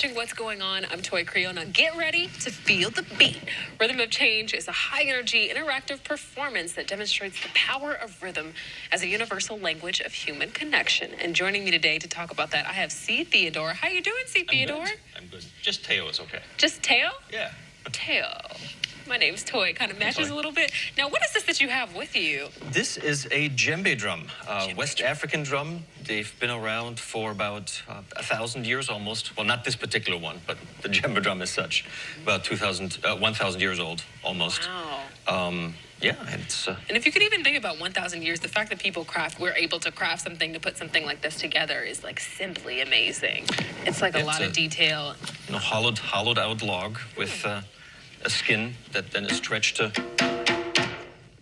watching What's Going On. I'm Toy Creel. Now get ready to feel the beat. Rhythm of Change is a high-energy, interactive performance that demonstrates the power of rhythm as a universal language of human connection. And joining me today to talk about that, I have C. Theodore. How you doing, C. Theodore? I'm good. Just Theo is okay. Just Theo? Yeah. Theo. My name's Toy. Kind of matches a little bit. Now, what is this that you have with you? This is a Gembay drum, West African drum. They've been around for about 1,000 years almost. Well, not this particular one, but the Gembay drum as such. About 1,000 years old almost. Wow. Yeah, it's... And if you could even think about 1,000 years, the fact that we're able to craft something to put something like this together is like simply amazing. It's like a lot of detail. You know, hollowed out log with a skin that then is stretched to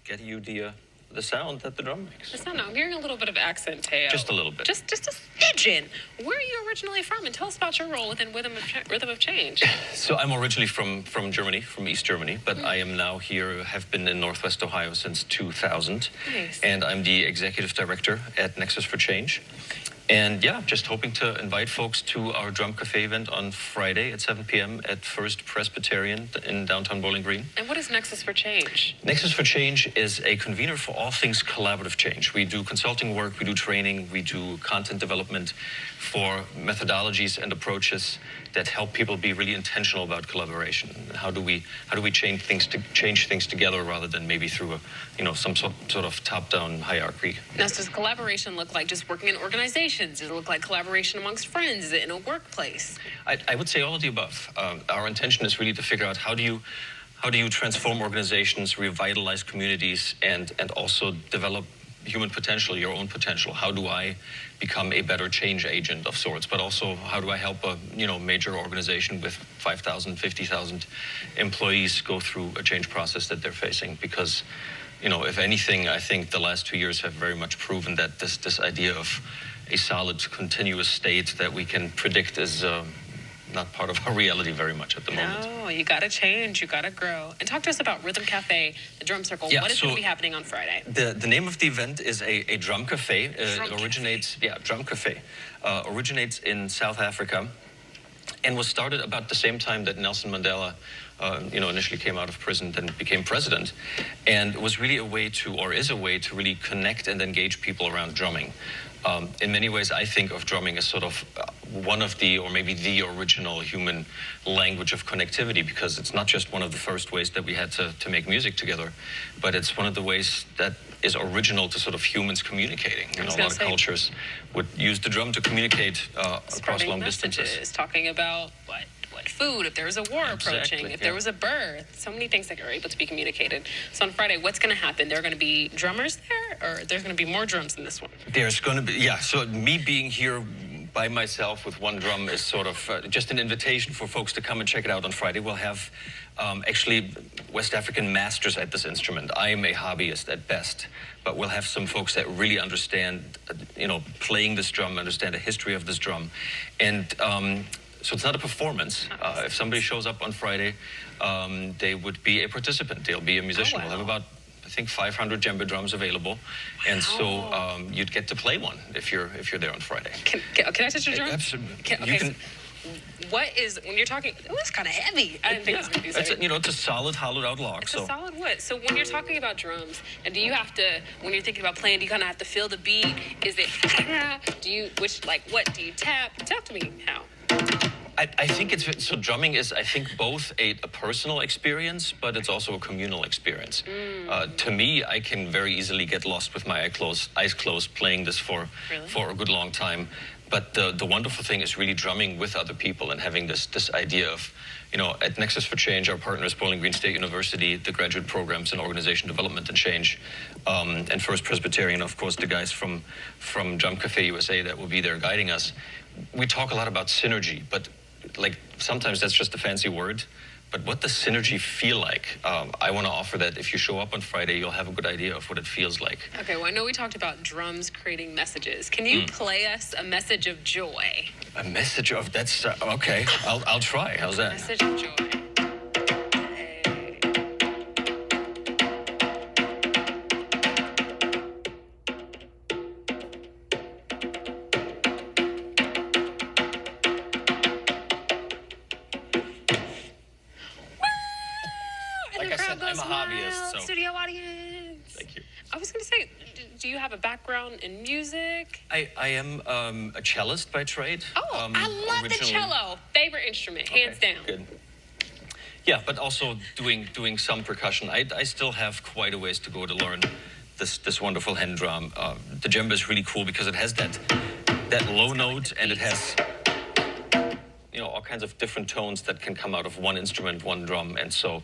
get you the sound that the drum makes. It's not, no, I'm hearing a little bit of accent, Theo. Just a little bit. Just a smidgen. Where are you originally from? And tell us about your role within Rhythm of Change. So I'm originally from Germany, from East Germany, but I am now here, have been in Northwest Ohio since 2000. Nice. And I'm the executive director at Nexus for Change. And yeah, just hoping to invite folks to our Drum Café event on Friday at 7 p.m. at First Presbyterian in downtown Bowling Green. And what is Nexus for Change? Nexus for Change is a convener for all things collaborative change. We do consulting work, we do training, we do content development for methodologies and approaches that help people be really intentional about collaboration. How do we change things together rather than maybe through some sort of top-down hierarchy? Now, does collaboration look like just working in organizations? Does it look like collaboration amongst friends? Is it in a workplace? I would say all of the above. Our intention is really to figure out how do you transform organizations, revitalize communities, and also develop human potential, your own potential. How do I become a better change agent of sorts? But also, how do I help a major organization with 5,000, 50,000 employees go through a change process that they're facing? Because, if anything, I think the last 2 years have very much proven that this idea of a solid, continuous state that we can predict is not part of our reality very much at the moment. No, you got to change, you got to grow. And talk to us about Rhythm Cafe, the drum circle. Yeah, what is going to be happening on Friday? The name of the event is a drum cafe. Drum Cafe. Originates in South Africa and was started about the same time that Nelson Mandela initially came out of prison, then became president, and was really is a way to really connect and engage people around drumming. In many ways, I think of drumming as sort of one of or maybe the original human language of connectivity, because it's not just one of the first ways that we had to make music together, but it's one of the ways that is original to sort of humans communicating. A lot of cultures would use the drum to communicate across long distances. Talking about what food, if there was a war approaching, if there was a birth, so many things that are able to be communicated. So on Friday, what's going to happen? There are going to be drummers there, or there's going to be more drums in this one? There's going to be, so me being here by myself with one drum is sort of just an invitation for folks to come and check it out on Friday. We'll have actually West African masters at this instrument. I am a hobbyist at best, but we'll have some folks that really understand, playing this drum, understand the history of this drum. And so it's not a performance. If somebody shows up on Friday, they would be a participant. They'll be a musician. Oh, wow. We'll have about, I think, 500 djembe drums available. Wow. And so you'd get to play one if you're there on Friday. Can I touch your drum? Absolutely. What is, when you're talking, it's kind of heavy. I didn't think it was going to be so heavy. It's a solid, hollowed out log. It's a solid wood. So when you're talking about drums, and do you have to, when you're thinking about playing, do you kind of have to feel the beat? Is it, what do you tap? Talk to me, how? I think drumming is, I think, both a personal experience, but it's also a communal experience. To me, I can very easily get lost with my eyes closed playing this for a good long time. But the wonderful thing is really drumming with other people and having this idea of, at Nexus for Change, our partner is Bowling Green State University, the graduate programs in organization development and change, and First Presbyterian, of course, the guys from Drum Café USA that will be there guiding us. We talk a lot about synergy, but sometimes that's just a fancy word. But what does synergy feel like? I want to offer that if you show up on Friday, you'll have a good idea of what it feels like. Okay, well, I know we talked about drums creating messages. Can you play us a message of joy? A message of, that's, okay, I'll try. How's that? Message of joy. I'm a hobbyist, so. Studio audience. Thank you. I was going to say, do you have a background in music? I am a cellist by trade. Oh, I love the cello. Favorite instrument, hands down. Good. Yeah, but also doing some percussion. I still have quite a ways to go to learn this wonderful hand drum. The djembe is really cool because it has that low note, and it has all kinds of different tones that can come out of one instrument, one drum, and so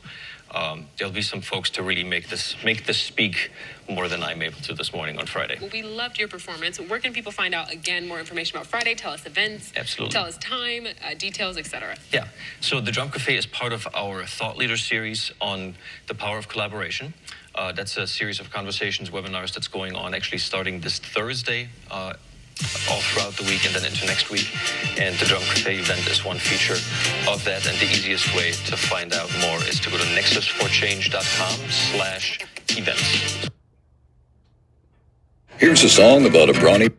there'll be some folks to really make this speak more than I'm able to this morning on Friday. Well, we loved your performance. Where can people find out, again, more information about Friday? Tell us events. Absolutely. Tell us time, details, etc. Yeah. So the Drum Café is part of our Thought Leader series on the power of collaboration. That's a series of conversations, webinars that's going on actually starting this Thursday, all throughout the week and then into next week. And the Drum Café event is one feature of that. And the easiest way to find out more is to go to nexusforchange.com/events. Here's a song about a brawny